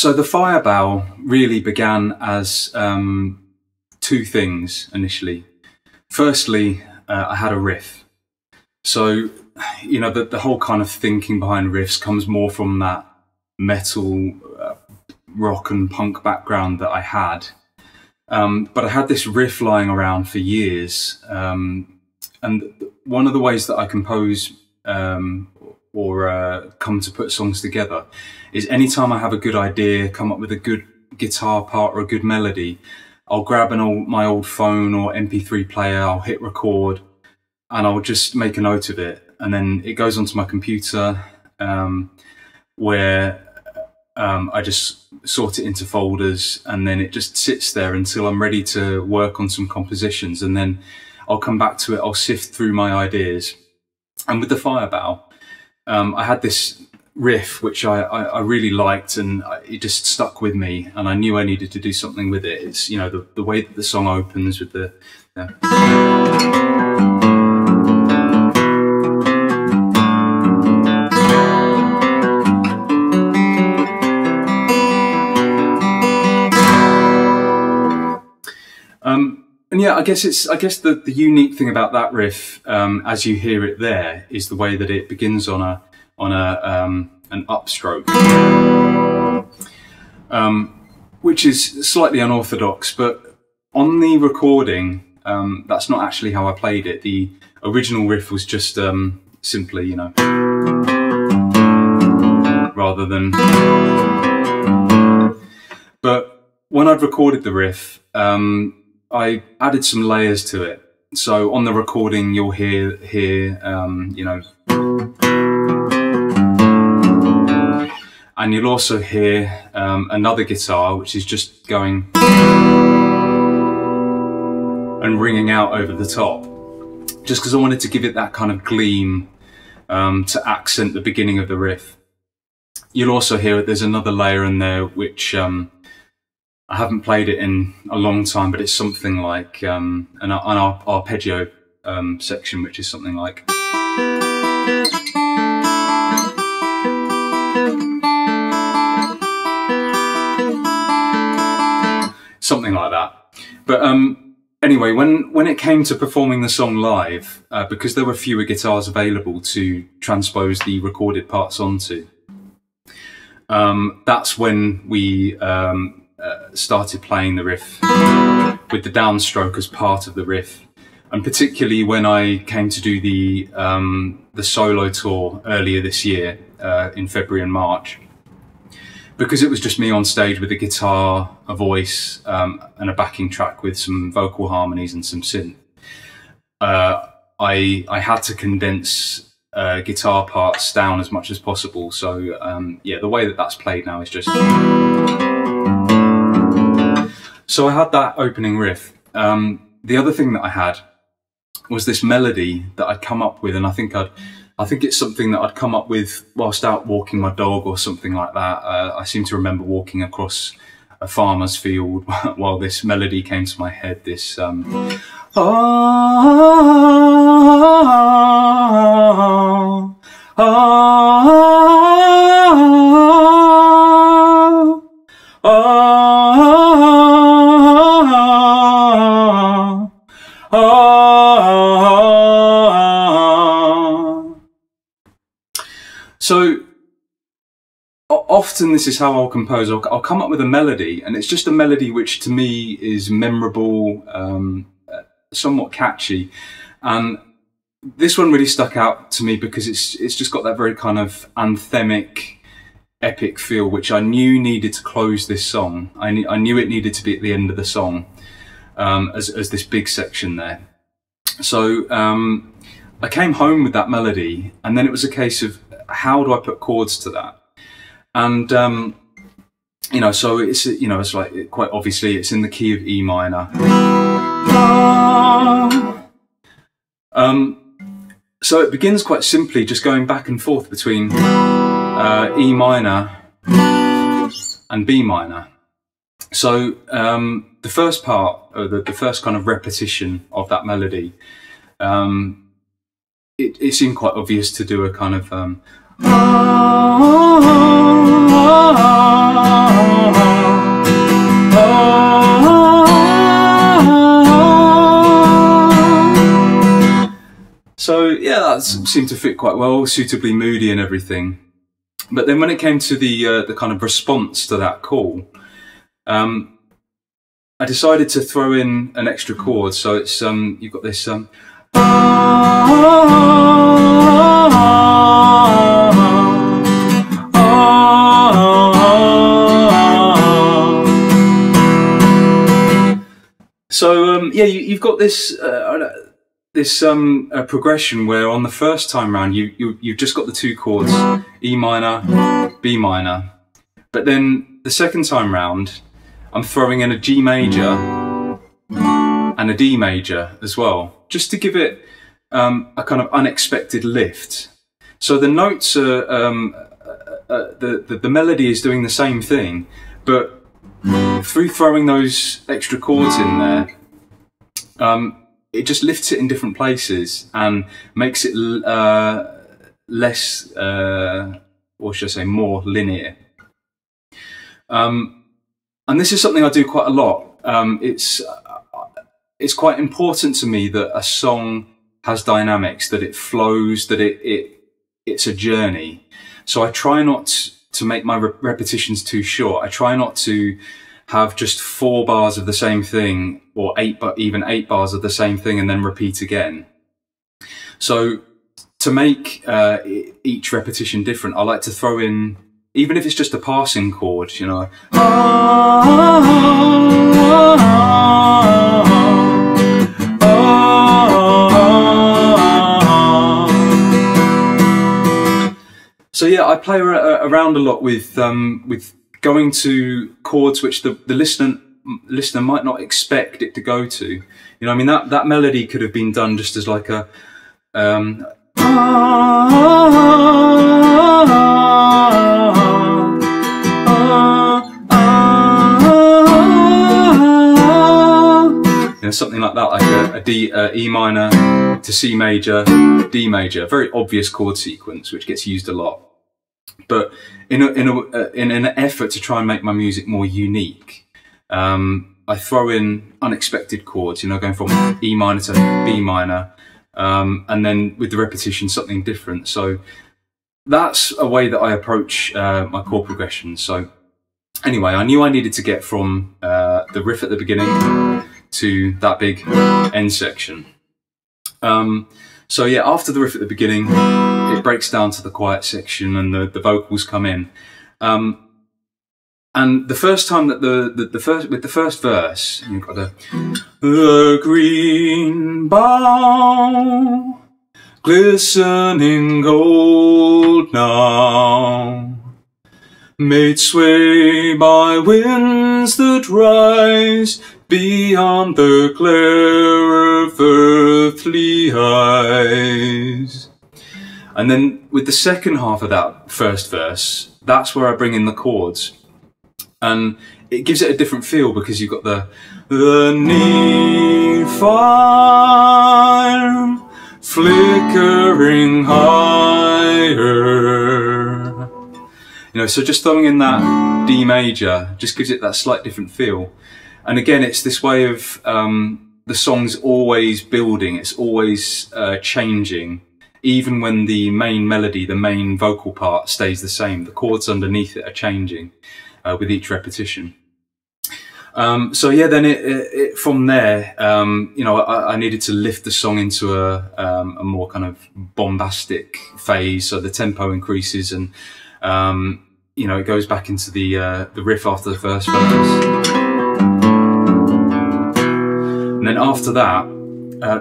So the Fyre-Bough really began as two things initially. Firstly, I had a riff. So, you know, the whole kind of thinking behind riffs comes more from that metal, rock and punk background that I had. But I had this riff lying around for years. And one of the ways that I compose or come to put songs together is anytime I have a good idea, come up with a good guitar part or a good melody, I'll grab my old phone or MP3 player, I'll hit record, and I'll just make a note of it. And then it goes onto my computer where I just sort it into folders, and then it just sits there until I'm ready to work on some compositions. And then I'll come back to it, I'll sift through my ideas. And with the Fyre-Bough, I had this riff which I really liked, and it just stuck with me, and I knew I needed to do something with it. It's, you know, the way that the song opens with the and yeah, I guess the unique thing about that riff, as you hear it there, is the way that it begins on an upstroke, which is slightly unorthodox. But on the recording, that's not actually how I played it. The original riff was just simply, you know, rather than. But when I'd recorded the riff, I added some layers to it. So on the recording, you'll hear you know, and you'll also hear another guitar, which is just going and ringing out over the top, just because I wanted to give it that kind of gleam to accent the beginning of the riff. You'll also hear it. There's another layer in there which I haven't played it in a long time, but it's something like an arpeggio section, which is something like. Something like that. But anyway, when it came to performing the song live, because there were fewer guitars available to transpose the recorded parts onto, that's when we started playing the riff with the downstroke as part of the riff. And particularly when I came to do the solo tour earlier this year, in February and March, because it was just me on stage with a guitar, a voice, and a backing track with some vocal harmonies and some synth. I had to condense guitar parts down as much as possible. So yeah, the way that that's played now is just. So I had that opening riff. The other thing that I had was this melody that I'd come up with, and I think it's something that I'd come up with whilst out walking my dog or something like that. I seem to remember walking across a farmer's field while this melody came to my head. This So often this is how I'll compose. I'll come up with a melody, and it's just a melody which to me is memorable, somewhat catchy. And this one really stuck out to me because it's just got that very kind of anthemic, epic feel, which I knew needed to close this song. I knew it needed to be at the end of the song, as this big section there. So I came home with that melody, and then it was a case of, how do I put chords to that? And you know, so it's, you know, it's like, quite obviously it's in the key of E minor. So it begins quite simply, just going back and forth between E minor and B minor. So the first part, or the first kind of repetition of that melody, it seemed quite obvious to do a kind of that seemed to fit quite well, suitably moody and everything. But then when it came to the kind of response to that call, I decided to throw in an extra chord. So it's you've got this so yeah, you've got this progression where on the first time round you've just got the two chords, E minor, B minor, but then the second time round I'm throwing in a G major and a D major as well, just to give it a kind of unexpected lift. So the notes are the melody is doing the same thing, but through throwing those extra chords in there, it just lifts it in different places and makes it less, or should I say, more linear. And this is something I do quite a lot. It's quite important to me that a song has dynamics, that it flows, that it's a journey. So I try not to make my repetitions too short. I try not to have just 4 bars of the same thing, or even 8 bars of the same thing and then repeat again. So to make each repetition different, I like to throw in, even if it's just a passing chord, you know, so yeah, I play around a lot with going to chords which the listener might not expect it to go to. You know, I mean, that melody could have been done just as like a you know, something like that, like a E minor to C major, D major, very obvious chord sequence which gets used a lot. But in an effort to try and make my music more unique, I throw in unexpected chords, you know, going from E minor to B minor, and then with the repetition something different. So that's a way that I approach my chord progression. So anyway, I knew I needed to get from the riff at the beginning to that big end section. So yeah, after the riff at the beginning, it breaks down to the quiet section and the vocals come in. And the first time that with the first verse, you've got the green bough, glistening gold now, made sway by winds that rise beyond the glare of earthly eyes. And then with the second half of that first verse, that's where I bring in the chords. And it gives it a different feel because you've got the neat fire flickering higher. You know, so just throwing in that D major just gives it that slight different feel. And again, it's this way of the song's always building, it's always changing, even when the main melody, the main vocal part stays the same. The chords underneath it are changing with each repetition. So yeah, then it from there, you know, I needed to lift the song into a more kind of bombastic phase. So the tempo increases, and you know, it goes back into the riff after the first verse. And then after that,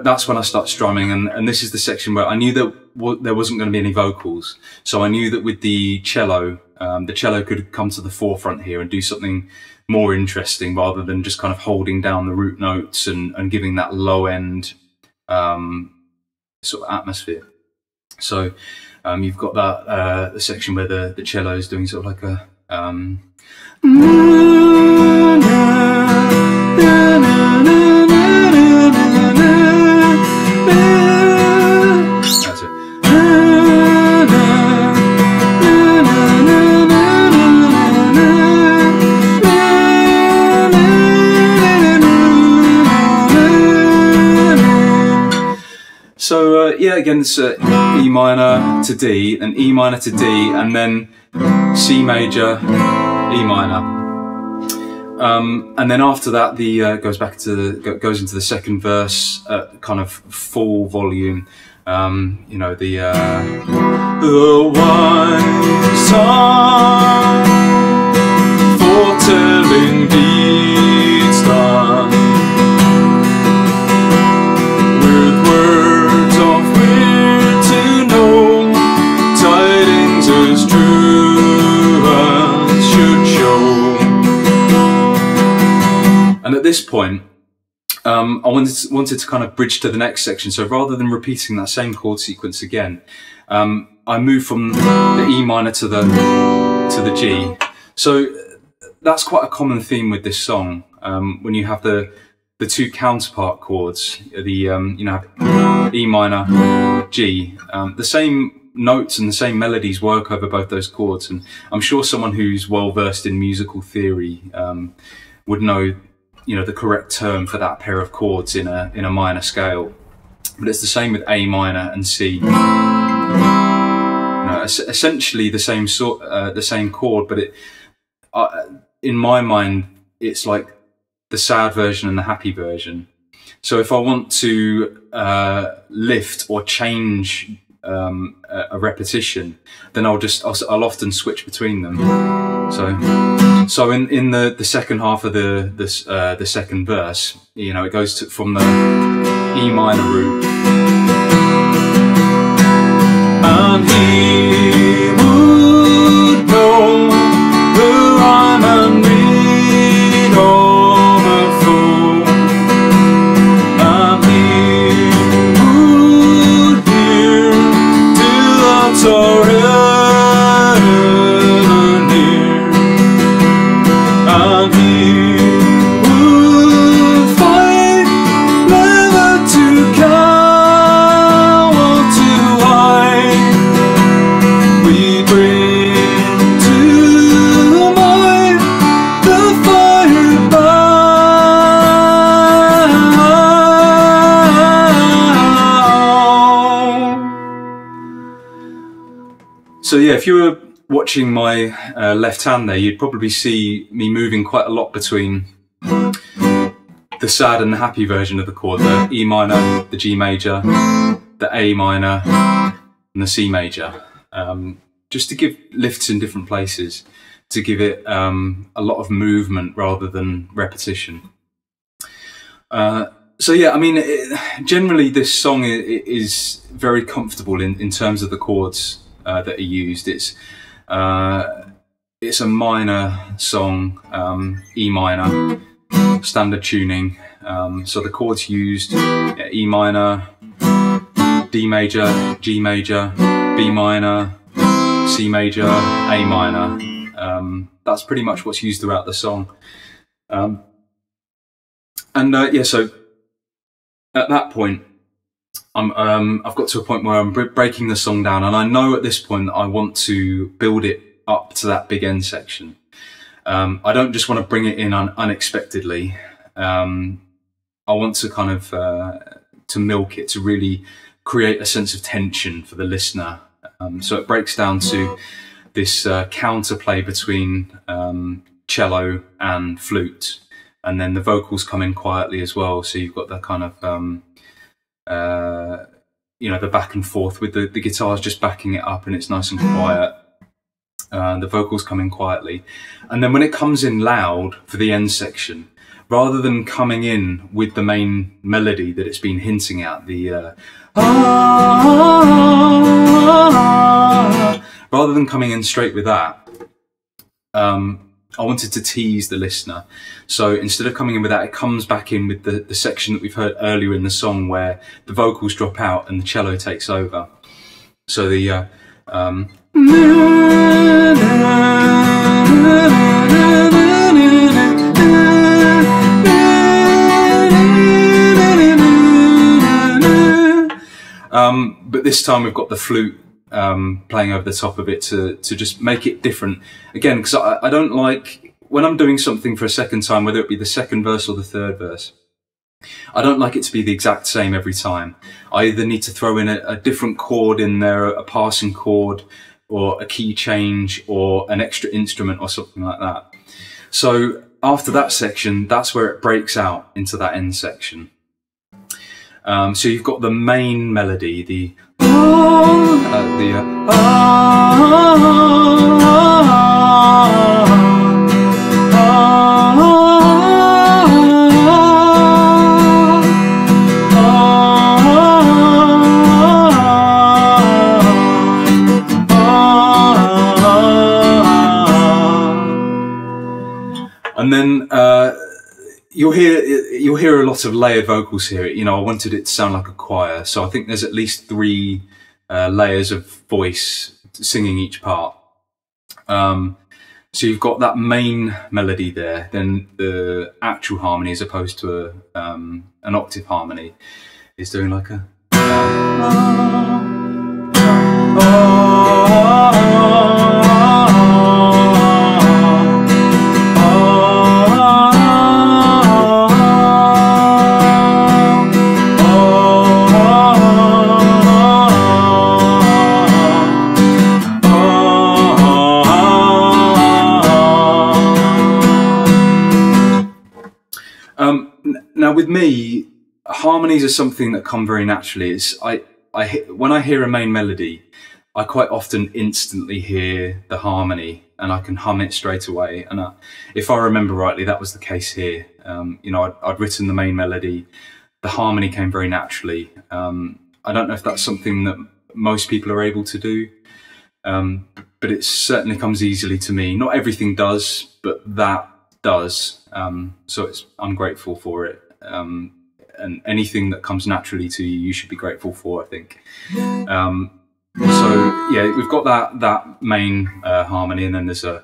that's when I start strumming, and this is the section where I knew that there wasn't going to be any vocals. So I knew that with the cello could come to the forefront here and do something more interesting rather than just kind of holding down the root notes and giving that low end sort of atmosphere. So you've got that the section where the cello is doing sort of like a that's it. So yeah, again, it's E minor to D, and E minor to D, and then C major, E minor. And then after that, the goes into the second verse at kind of full volume. You know, the wise song foretelling deeds done, with words of wit to know tidings as true as should show. And at this point, I wanted to kind of bridge to the next section. So rather than repeating that same chord sequence again, I moved from the E minor to the G. So that's quite a common theme with this song. When you have the two counterpart chords, you know, E minor, G, the same notes and the same melodies work over both those chords. And I'm sure someone who's well versed in musical theory would know, you know, the correct term for that pair of chords in a minor scale. But it's the same with A minor and C. You know, essentially the same chord, but in my mind, it's like the sad version and the happy version. So if I want to lift or change a repetition, then I'll often switch between them. So in the second half of the second verse, you know, it goes from the E minor root, and he would know the rhyme and read on a fool, and he would hear till that's already near, and he would fight never to cow or to hide. We bring to mind the Fyre-Bough. So yeah, if you were watching my left hand there, you'd probably see me moving quite a lot between the sad and the happy version of the chord, the E minor, the G major, the A minor, and the C major, just to give lifts in different places, to give it a lot of movement rather than repetition. So yeah, I mean, generally this song is very comfortable in terms of the chords that are used. It's a minor song, E minor, standard tuning. So the chords used, E minor, D major, G major, B minor, C major, A minor. That's pretty much what's used throughout the song. Yeah, so at that point, I've got to a point where I'm breaking the song down, and I know at this point that I want to build it up to that big end section. I don't just want to bring it in unexpectedly. I want to kind of to milk it, to really create a sense of tension for the listener. So it breaks down to this counterplay between cello and flute, and then the vocals come in quietly as well. So you've got that kind of you know, the back and forth with the guitars just backing it up, and it's nice and quiet. The vocals come in quietly, and then when it comes in loud for the end section, rather than coming in with the main melody that it's been hinting at, rather than coming in straight with that, I wanted to tease the listener. So instead of coming in with that, it comes back in with the section that we've heard earlier in the song, where the vocals drop out and the cello takes over. So the but this time we've got the flute playing over the top of it to just make it different. Again, because I don't like, when I'm doing something for a second time, whether it be the second verse or the third verse, I don't like it to be the exact same every time. I either need to throw in a different chord in there, a passing chord, or a key change, or an extra instrument or something like that. So after that section, that's where it breaks out into that end section. So you've got the main melody, the and then you'll hear a lot of layered vocals here. You know, I wanted it to sound like a choir, so I think there's at least 3 layers of voice singing each part. So you've got that main melody there, then the actual harmony, as opposed to an octave harmony, is doing like a now with me, harmonies are something that come very naturally. When I hear a main melody, I quite often instantly hear the harmony and I can hum it straight away. And if I remember rightly, that was the case here. You know, I'd written the main melody, the harmony came very naturally. I don't know if that's something that most people are able to do, but it certainly comes easily to me. Not everything does, but that does. So I'm grateful for it. And anything that comes naturally to you, you should be grateful for, I think. So yeah, we've got that main harmony, and then there's a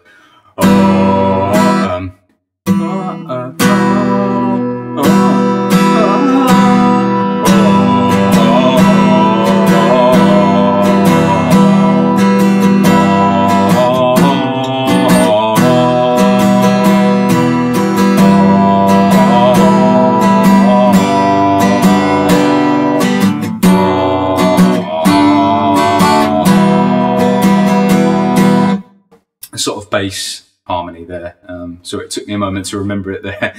sort of bass harmony there. So it took me a moment to remember it there.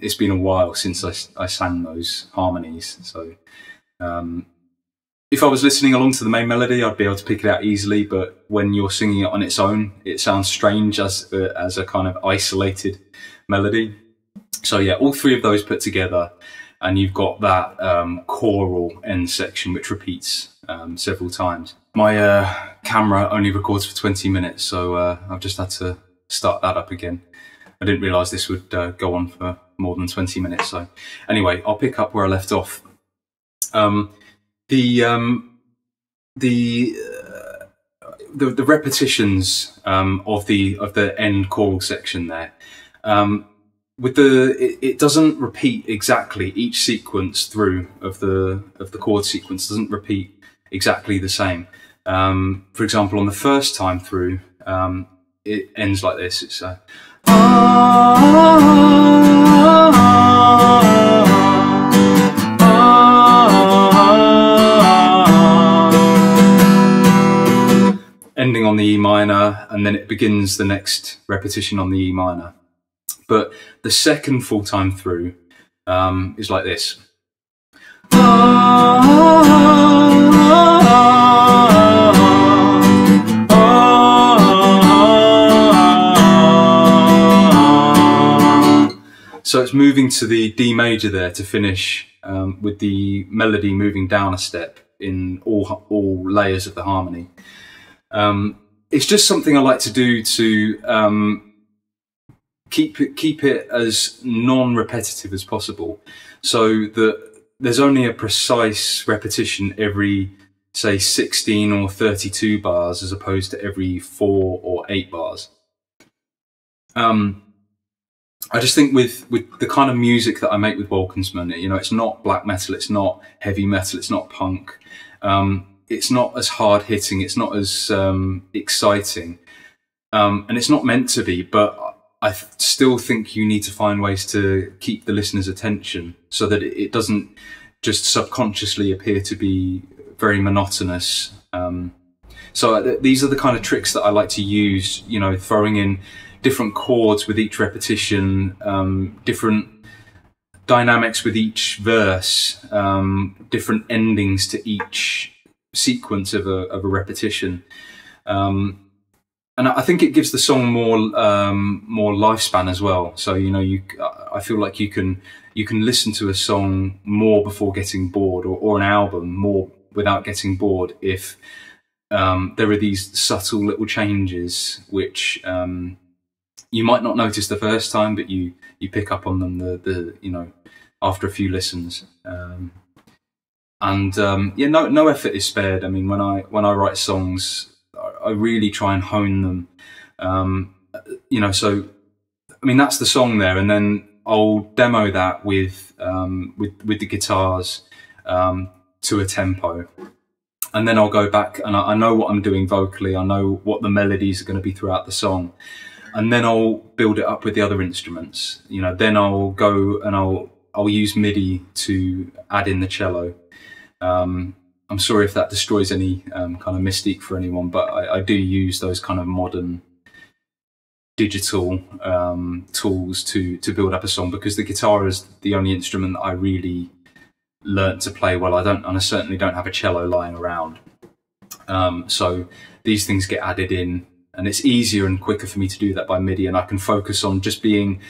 It's been a while since I sang those harmonies. So if I was listening along to the main melody, I'd be able to pick it out easily. But when you're singing it on its own, it sounds strange as a kind of isolated melody. So yeah, all 3 of those put together, and you've got that choral end section which repeats several times. My camera only records for 20 minutes, so I've just had to start that up again. I didn't realise this would go on for more than 20 minutes. So anyway, I'll pick up where I left off. The repetitions of the end choral section there. It doesn't repeat exactly. Each sequence through of the chord sequence doesn't repeat exactly the same. For example, on the first time through, it ends like this. It's ending on the E minor, and then it begins the next repetition on the E minor. But the second full time through is like this. So it's moving to the D major there to finish, with the melody moving down a step in all layers of the harmony. It's just something I like to do to keep it as non-repetitive as possible, so that there's only a precise repetition every, say, 16 or 32 bars, as opposed to every 4 or 8 bars. I just think with the kind of music that I make with Wolcensmen, you know, it's not black metal, it's not heavy metal, it's not punk, it's not as hard hitting, it's not as exciting, and it's not meant to be. But still think you need to find ways to keep the listener's attention so that it doesn't just subconsciously appear to be very monotonous. So these are the kind of tricks that I like to use, you know, throwing in different chords with each repetition, different dynamics with each verse, different endings to each sequence of a repetition. And I think it gives the song more lifespan as well. So, you know, I feel like you can listen to a song more before getting bored, or an album more without getting bored, if there are these subtle little changes which you might not notice the first time, but you pick up on them you know, after a few listens. Yeah, no effort is spared. I mean, when I write songs, I really try and hone them. You know, so I mean, that's the song there, and then I'll demo that with the guitars to a tempo, and then I'll go back and I know what I'm doing vocally. I know what the melodies are going to be throughout the song, and then I'll build it up with the other instruments. You know, then I'll go and I'll use MIDI to add in the cello. I'm sorry if that destroys any kind of mystique for anyone, but I do use those kind of modern digital tools to build up a song, because the guitar is the only instrument that I really learnt to play well. And I certainly don't have a cello lying around. So these things get added in, and it's easier and quicker for me to do that by MIDI, and I can focus on just being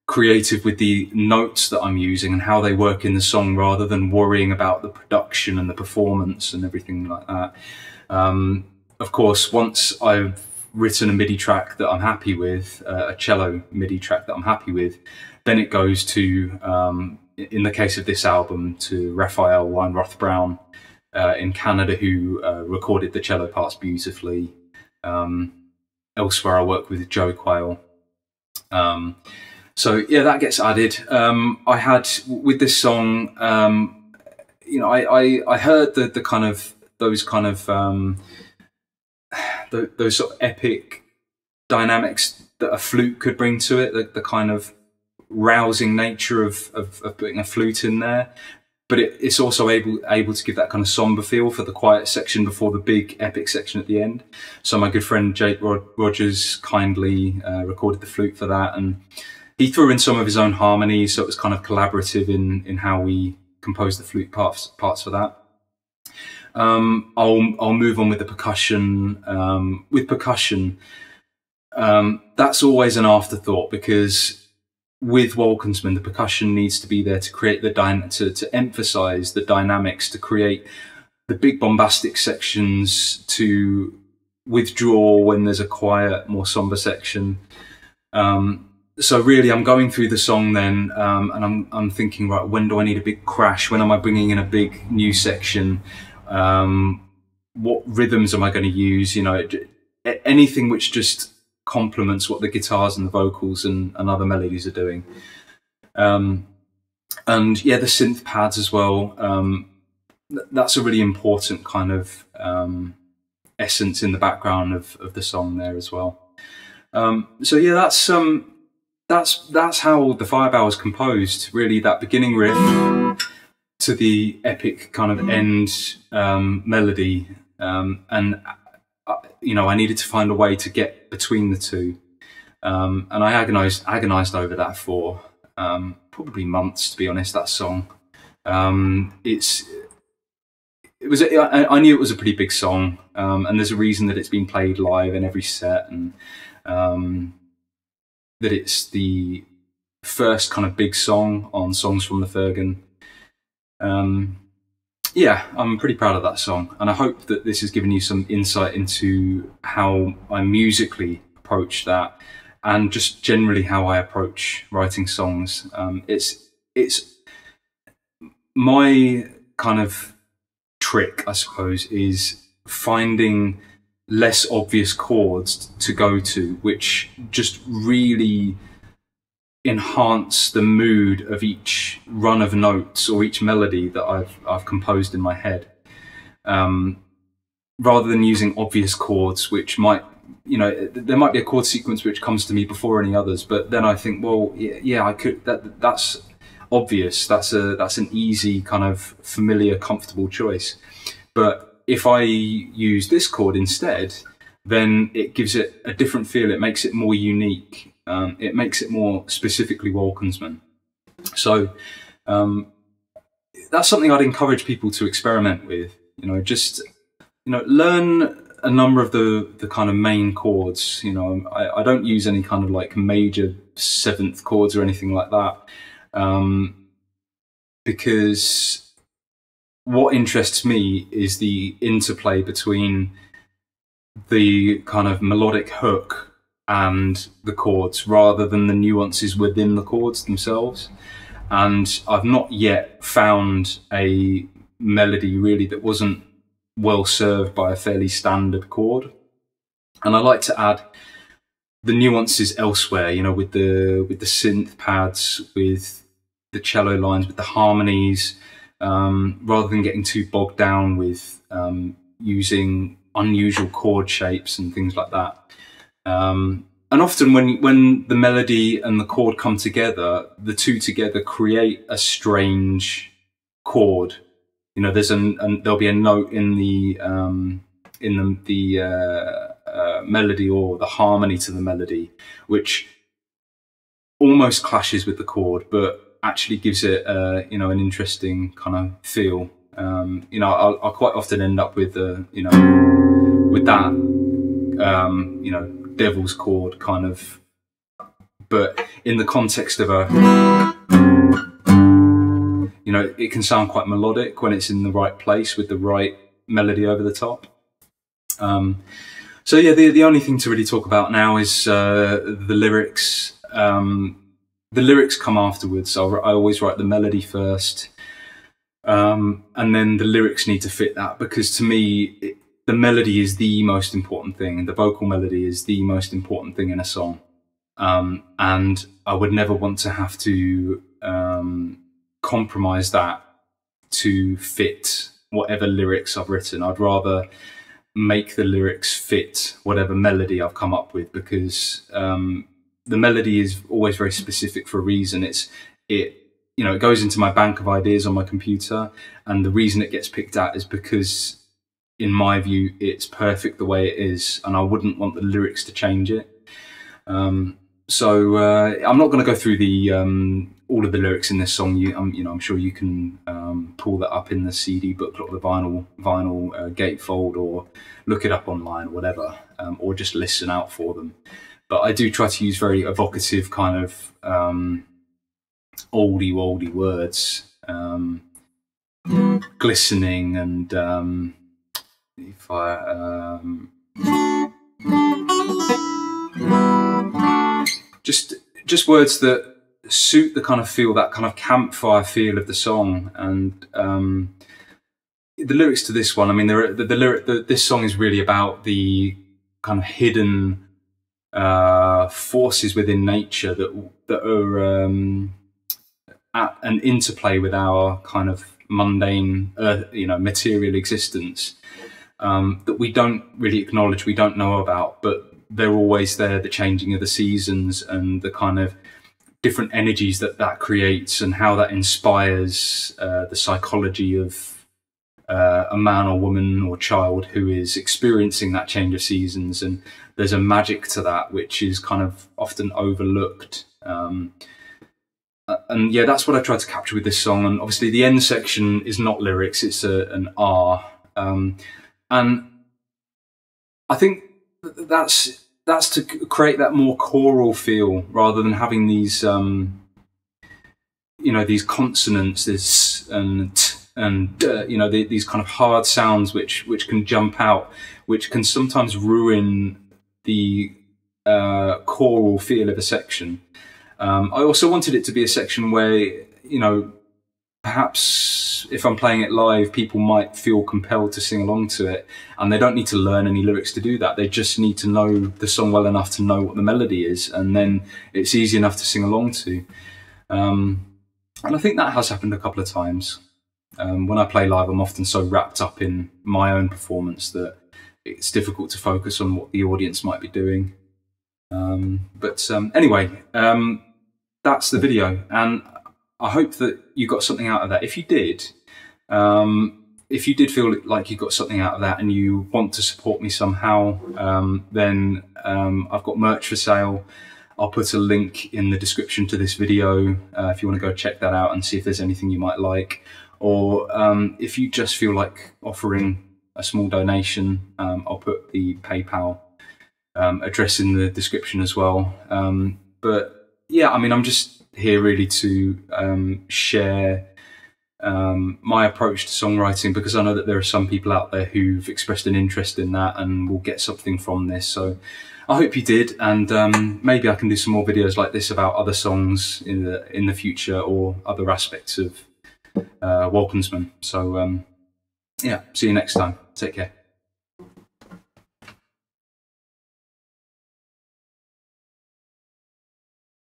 creative with the notes that I'm using and how they work in the song, rather than worrying about the production and the performance and everything like that. Of course, once I've written a MIDI track that I'm happy with, a cello MIDI track that I'm happy with, then it goes to, in the case of this album, to Raphael Weinroth-Brown in Canada, who recorded the cello parts beautifully. Elsewhere I work with Joe Quayle. So yeah, that gets added. I had, with this song, you know, I heard the kind of those kind of those sort of epic dynamics that a flute could bring to it, the kind of rousing nature of putting a flute in there. But it's also able to give that kind of somber feel for the quiet section before the big epic section at the end. So my good friend Jake Rogers kindly recorded the flute for that, and he threw in some of his own harmonies, so it was kind of collaborative in how we composed the flute parts for that. I'll move on with the percussion. With percussion, that's always an afterthought, because with Wolcensmen, the percussion needs to be there to create the to emphasize the dynamics, to create the big bombastic sections, to withdraw when there's a quiet, more somber section. So really, I'm going through the song then, and I'm thinking, right, when do I need a big crash? When am I bringing in a big new section? What rhythms am I going to use? You know, anything which just complements what the guitars and the vocals and other melodies are doing. And yeah, the synth pads as well. That's a really important kind of essence in the background of the song there as well. So yeah, that's how the Fyre-Bough is composed. Really, that beginning riff to the epic kind of end melody, and you know, I needed to find a way to get between the two, and I agonized over that for probably months, to be honest. That song, I knew it was a pretty big song, and there's a reason that it's been played live in every set, and that it's the first kind of big song on Songs from the Fergan. Yeah, I'm pretty proud of that song, and I hope that this has given you some insight into how I musically approach that, and just generally how I approach writing songs. It's my kind of trick, I suppose, is finding less obvious chords to go to, which just really enhance the mood of each run of notes or each melody that I've composed in my head, rather than using obvious chords which might you know, there might be a chord sequence which comes to me before any others, but then I think, well, yeah, I could. That's obvious. That's an easy kind of familiar, comfortable choice. But if I use this chord instead, then it gives it a different feel. It makes it more unique. It makes it more specifically Wolcensmen. So that's something I'd encourage people to experiment with. You know, just learn a number of the kind of main chords. You know, I don't use any kind of like major seventh chords or anything like that, because what interests me is the interplay between the kind of melodic hook and the chords, rather than the nuances within the chords themselves. And I've not yet found a melody really that wasn't well served by a fairly standard chord. And I like to add the nuances elsewhere, you know, with the synth pads, with the cello lines, with the harmonies, rather than getting too bogged down with using unusual chord shapes and things like that. And often when the melody and the chord come together, the two together create a strange chord. You know, there'll be a note in the melody, or the harmony to the melody, which almost clashes with the chord, but actually gives it an interesting kind of feel. You know, I'll quite often end up with with that devil's chord kind of, but in the context of it can sound quite melodic when it's in the right place with the right melody over the top. So yeah, the only thing to really talk about now is the lyrics. The lyrics come afterwards. I always write the melody first, and then the lyrics need to fit that, because to me, the melody is the most important thing. The vocal melody is the most important thing in a song. And I would never want to have to compromise that to fit whatever lyrics I've written. I'd rather make the lyrics fit whatever melody I've come up with, because the melody is always very specific for a reason. It goes into my bank of ideas on my computer, and the reason it gets picked at is because, in my view, it's perfect the way it is, and I wouldn't want the lyrics to change it. So I'm not going to go through the all of the lyrics in this song. I'm sure you can pull that up in the CD booklet or the vinyl gatefold, or look it up online or whatever, or just listen out for them. But I do try to use very evocative kind of oldie words, glistening, and if I just words that suit the kind of feel, that kind of campfire feel of the song. And the lyrics to this one, I mean, this song is really about the kind of hidden forces within nature that are at an interplay with our kind of mundane, material existence, that we don't really acknowledge, we don't know about, but they're always there. The changing of the seasons and the kind of different energies that creates, and how that inspires the psychology of a man or woman or child who is experiencing that change of seasons. And there's a magic to that which is kind of often overlooked. And yeah, that's what I tried to capture with this song. And obviously the end section is not lyrics, it's an R. And I think that's to create that more choral feel, rather than having these these consonants, this and these kind of hard sounds which can jump out, which can sometimes ruin the choral feel of a section. I also wanted it to be a section where, perhaps if I'm playing it live, people might feel compelled to sing along to it, and they don't need to learn any lyrics to do that. They just need to know the song well enough to know what the melody is, and then it's easy enough to sing along to. And I think that has happened a couple of times. When I play live, I'm often so wrapped up in my own performance that it's difficult to focus on what the audience might be doing. Anyway, that's the video, and I hope that you got something out of that. If you did feel like you got something out of that and you want to support me somehow, then I've got merch for sale. I'll put a link in the description to this video if you want to go check that out and see if there's anything you might like. Or if you just feel like offering a small donation, I'll put the PayPal address in the description as well. But yeah, I mean, I'm just here really to share my approach to songwriting, because I know that there are some people out there who've expressed an interest in that and will get something from this. So I hope you did, and maybe I can do some more videos like this about other songs in the future, or other aspects of Wolcensmen. So yeah, see you next time. Take care.